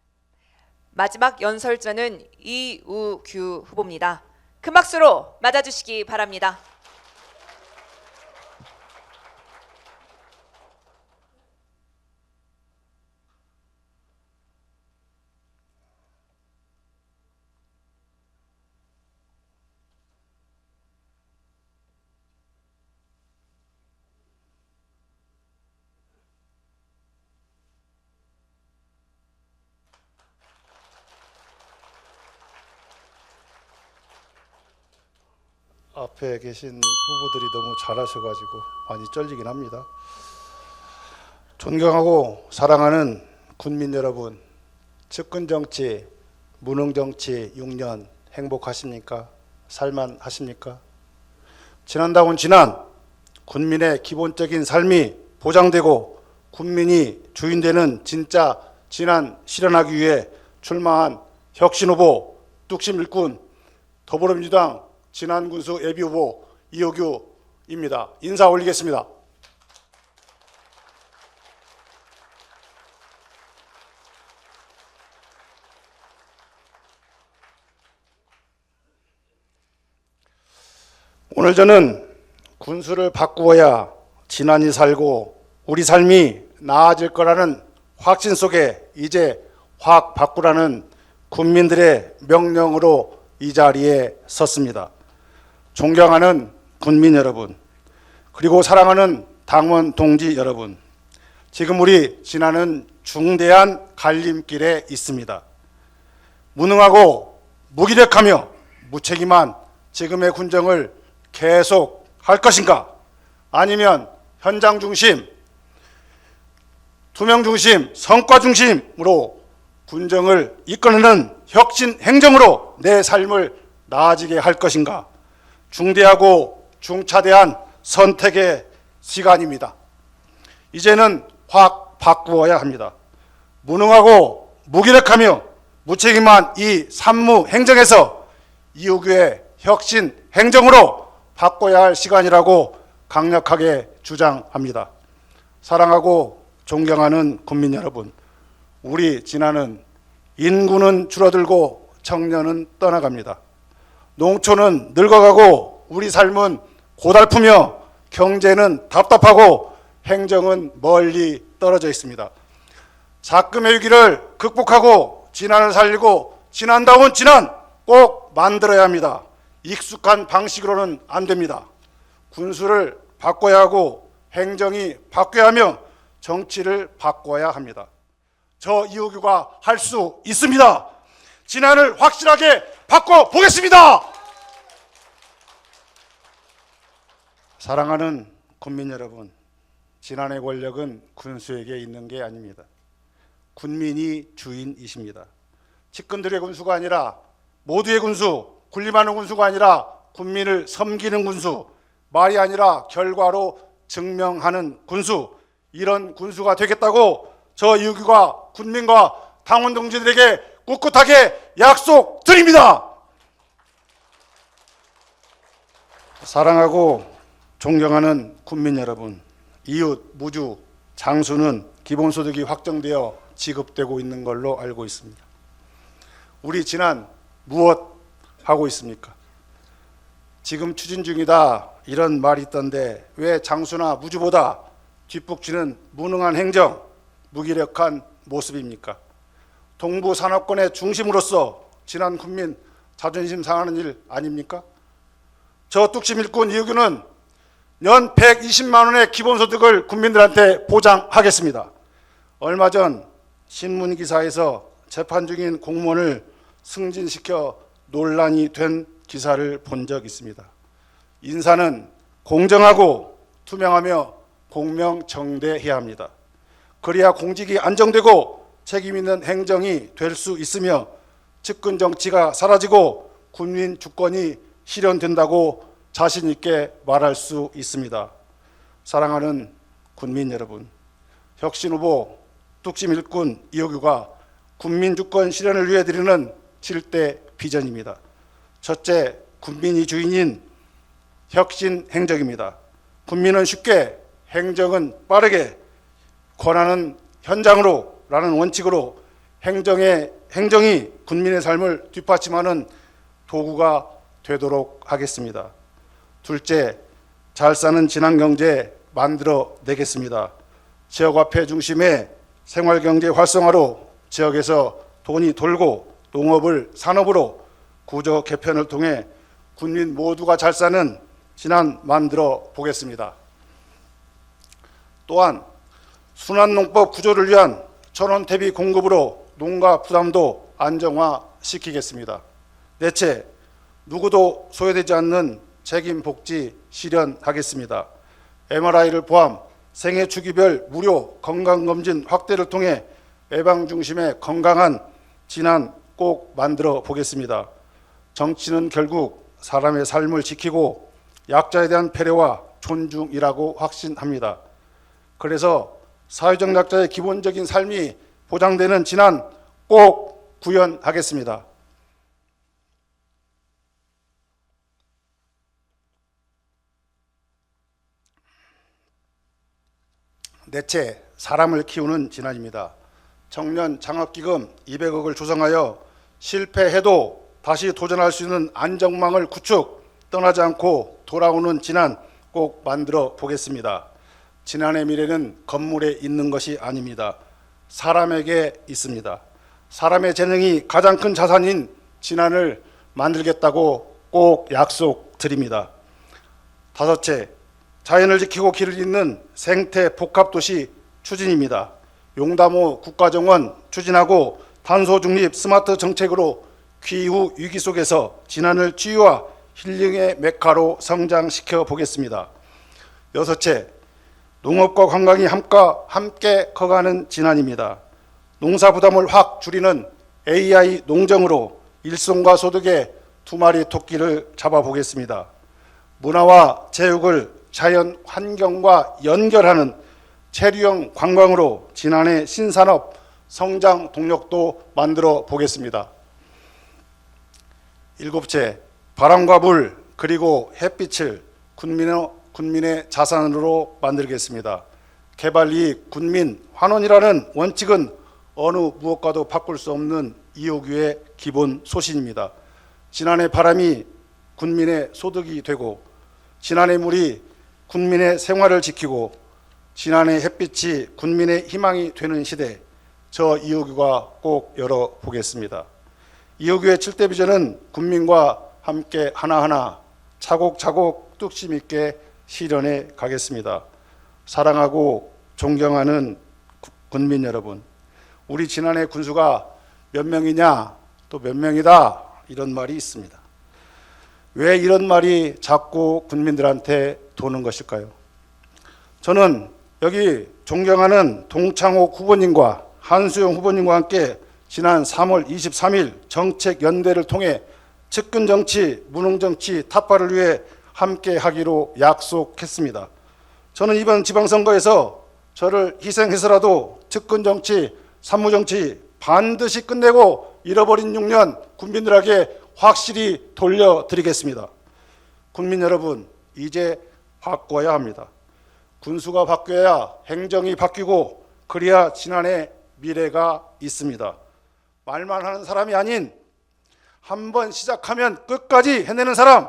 마지막 연설자는 이우규 후보입니다. 큰 박수로 맞아주시기 바랍니다. 앞에 계신 후보들이 너무 잘하셔가지고 많이 떨리긴 합니다. 존경하고 사랑하는 군민 여러분, 측근정치, 무능정치 6년 행복하십니까? 살만하십니까? 진안다운 진안, 군민의 기본적인 삶이 보장되고 군민이 주인되는 진짜 진안 실현하기 위해 출마한 혁신후보 뚝심 일꾼 더불어민주당 진안군수 예비후보 이호규입니다. 인사 올리겠습니다. 오늘 저는 군수를 바꾸어야 진안이 살고 우리 삶이 나아질 거라는 확신 속에 이제 확 바꾸라는 국민들의 명령으로 이 자리에 섰습니다. 존경하는 군민 여러분, 그리고 사랑하는 당원 동지 여러분, 지금 우리 진안은 중대한 갈림길에 있습니다. 무능하고 무기력하며 무책임한 지금의 군정을 계속 할 것인가? 아니면 현장 중심, 투명 중심, 성과 중심으로 군정을 이끌어내는 혁신 행정으로 내 삶을 나아지게 할 것인가? 중대하고 중차대한 선택의 시간입니다. 이제는 확 바꾸어야 합니다. 무능하고 무기력하며 무책임한 이 산무 행정에서 이후의 혁신 행정으로 바꿔야 할 시간이라고 강력하게 주장합니다. 사랑하고 존경하는 국민 여러분, 우리 진안은 인구는 줄어들고 청년은 떠나갑니다. 농촌은 늙어가고 우리 삶은 고달프며 경제는 답답하고 행정은 멀리 떨어져 있습니다. 작금의 위기를 극복하고 진안을 살리고 진안다운 진안 꼭 만들어야 합니다. 익숙한 방식으로는 안 됩니다. 군수를 바꿔야 하고 행정이 바뀌어야 하며 정치를 바꿔야 합니다. 저 이호규가 할 수 있습니다. 진안을 확실하게 바꿔보겠습니다. 사랑하는 국민 여러분, 진안의 권력은 군수에게 있는 게 아닙니다. 군민이 주인이십니다. 측근들의 군수가 아니라 모두의 군수, 군림하는 군수가 아니라 군민을 섬기는 군수, 말이 아니라 결과로 증명하는 군수, 이런 군수가 되겠다고 저 이호규가 군민과 당원 동지들에게 꿋꿋하게 약속드립니다. 사랑하고 존경하는 국민 여러분, 이웃, 무주, 장수는 기본소득이 확정되어 지급되고 있는 걸로 알고 있습니다. 우리 진안 무엇 하고 있습니까? 지금 추진 중이다 이런 말이 있던데 왜 장수나 무주보다 뒷북치는 무능한 행정, 무기력한 모습입니까? 동부 산업권의 중심으로서 진안 국민 자존심 상하는 일 아닙니까? 저 뚝심 일꾼 이호규는 연 120만 원의 기본소득을 국민들한테 보장하겠습니다. 얼마 전 신문기사에서 재판 중인 공무원을 승진시켜 논란이 된 기사를 본 적 있습니다. 인사는 공정하고 투명하며 공명정대해야 합니다. 그래야 공직이 안정되고 책임 있는 행정이 될 수 있으며 측근 정치가 사라지고 국민 주권이 실현된다고 자신 있게 말할 수 있습니다. 사랑하는 군민 여러분, 혁신 후보 뚝심 일꾼 이호규가 국민 주권 실현을 위해 드리는 7대 비전입니다. 첫째, 국민이 주인인 혁신 행정입니다. 국민은 쉽게, 행정은 빠르게, 권한은 현장으로 라는 원칙으로 행정이 국민의 삶을 뒷받침하는 도구가 되도록 하겠습니다. 둘째, 잘 사는 진안경제 만들어 내겠습니다. 지역화폐 중심의 생활경제 활성화로 지역에서 돈이 돌고 농업을 산업으로 구조 개편을 통해 국민 모두가 잘 사는 진안 만들어 보겠습니다. 또한 순환농법 구조를 위한 천원 대비 공급으로 농가 부담도 안정화시키겠습니다. 넷째, 누구도 소외되지 않는 책임 복지 실현하겠습니다. MRI를 포함 생애 주기별 무료 건강검진 확대를 통해 예방 중심의 건강한 진안 꼭 만들어 보겠습니다. 정치는 결국 사람의 삶을 지키고 약자에 대한 배려와 존중이라고 확신합니다. 그래서 사회적 약자의 기본적인 삶이 보장되는 진안 꼭 구현하겠습니다. 넷째, 사람을 키우는 진안입니다. 청년 창업기금 200억을 조성하여 실패해도 다시 도전할 수 있는 안정망을 구축, 떠나지 않고 돌아오는 진안 꼭 만들어 보겠습니다. 진안의 미래는 건물에 있는 것이 아닙니다. 사람에게 있습니다. 사람의 재능이 가장 큰 자산인 진안을 만들겠다고 꼭 약속드립니다. 다섯째, 자연을 지키고 길을 잇는 생태 복합도시 추진입니다. 용담호 국가정원 추진하고 탄소 중립 스마트 정책으로 기후 위기 속에서 진안을 치유와 힐링의 메카로 성장시켜 보겠습니다. 여섯째, 농업과 관광이 함께 커가는 진안입니다. 농사 부담을 확 줄이는 AI 농정으로 일손과 소득의 두 마리 토끼를 잡아보겠습니다. 문화와 체육을 자연 환경과 연결하는 체류형 관광으로 진안의 신산업 성장 동력도 만들어 보겠습니다. 일곱째, 바람과 물 그리고 햇빛을 군민의 자산으로 만들겠습니다. 개발이익 군민 환원이라는 원칙은 어느 무엇과도 바꿀 수 없는 이호규의 기본 소신입니다. 진안의 바람이 군민의 소득이 되고 진안의 물이 군민의 생활을 지키고 진안의 햇빛이 군민의 희망이 되는 시대, 저 이호규가 꼭 열어보겠습니다. 이호규의 7대 비전은 군민과 함께 하나하나 차곡차곡 뚝심 있게 실현해 가겠습니다. 사랑하고 존경하는 군민 여러분, 우리 진안의 군수가 몇 명이냐, 또 몇 명이다, 이런 말이 있습니다. 왜 이런 말이 자꾸 군민들한테 도는 것일까요? 저는 여기 존경하는 동창옥 후보님과 한수영 후보님과 함께 지난 3월 23일 정책연대를 통해 측근정치, 무능정치 타파를 위해 함께 하기로 약속했습니다. 저는 이번 지방선거에서 저를 희생해서라도 측근정치, 산무정치 반드시 끝내고 잃어버린 6년 국민들에게 확실히 돌려드리겠습니다. 국민 여러분, 이제 바꿔야 합니다. 군수가 바뀌어야 행정이 바뀌고 그래야 진안의 미래가 있습니다. 말만 하는 사람이 아닌 한번 시작하면 끝까지 해내는 사람,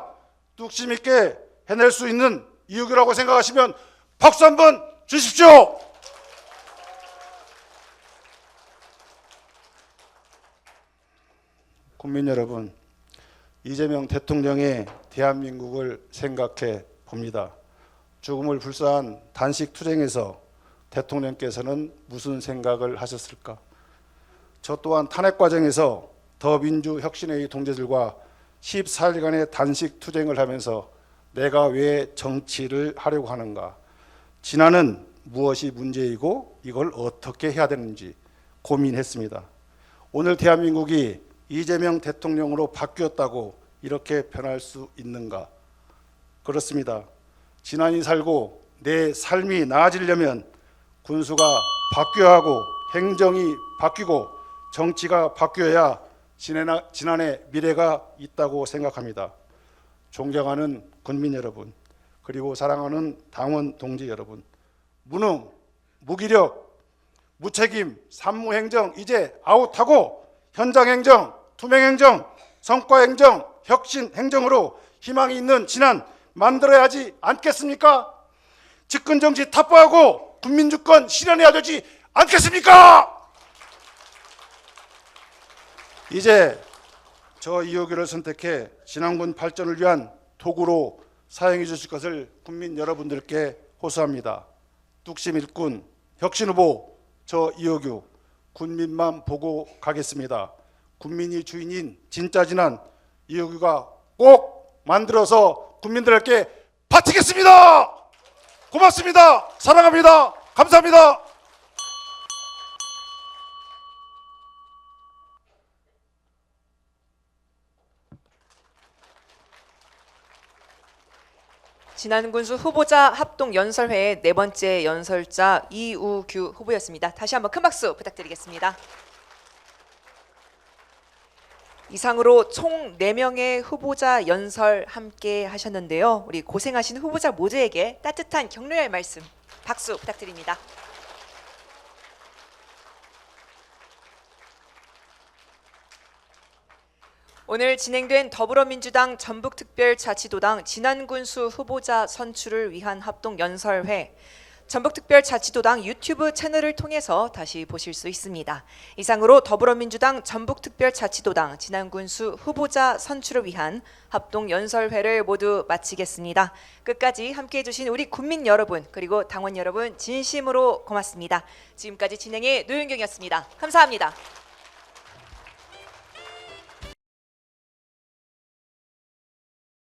뚝심 있게 해낼 수 있는 이유라고 생각하시면 박수 한번 주십시오. 국민 여러분, 이재명 대통령의 대한민국을 생각해 봅니다. 죽음을 불사한 단식 투쟁에서 대통령께서는 무슨 생각을 하셨을까? 저 또한 탄핵 과정에서 더민주혁신회의 동지들과 14일간의 단식 투쟁을 하면서 내가 왜 정치를 하려고 하는가? 진안은 무엇이 문제이고 이걸 어떻게 해야 되는지 고민했습니다. 오늘 대한민국이 이재명 대통령으로 바뀌었다고 이렇게 변할 수 있는가? 그렇습니다. 진안이 살고 내 삶이 나아지려면 군수가 바뀌어야 하고 행정이 바뀌고 정치가 바뀌어야 진안의 미래가 있다고 생각합니다. 존경하는 군민 여러분, 그리고 사랑하는 당원 동지 여러분, 무능, 무기력, 무책임, 산무행정 이제 아웃하고 현장행정, 투명행정, 성과행정, 혁신행정으로 희망이 있는 진안 만들어야 하지 않겠습니까? 집권정치 타파하고 국민주권 실현해야 되지 않겠습니까? 이제 저 이호규를 선택해 진안군 발전을 위한 도구로 사용해 주실 것을 국민 여러분들께 호소합니다. 뚝심 일꾼, 혁신후보 저 이호규, 군민만 보고 가겠습니다. 국민이 주인인 진짜 진안 이호규가 꼭 만들어서 국민들께 바치겠습니다. 고맙습니다. 사랑합니다. 감사합니다. 진안군수 후보자 합동 연설회의 네 번째 연설자 이우규 후보였습니다. 다시 한번 큰 박수 부탁드리겠습니다. 이상으로 총 4명의 후보자 연설 함께 하셨는데요. 우리 고생하신 후보자 모두에게 따뜻한 격려의 말씀, 박수 부탁드립니다. 오늘 진행된 더불어민주당 전북특별자치도당 진안군수 후보자 선출을 위한 합동 연설회, 전북특별자치도당 유튜브 채널을 통해서 다시 보실 수 있습니다. 이상으로 더불어민주당 전북특별자치도당 진안군수 후보자 선출을 위한 합동연설회를 모두 마치겠습니다. 끝까지 함께해 주신 우리 국민 여러분 그리고 당원 여러분 진심으로 고맙습니다. 지금까지 진행의 노윤경이었습니다. 감사합니다.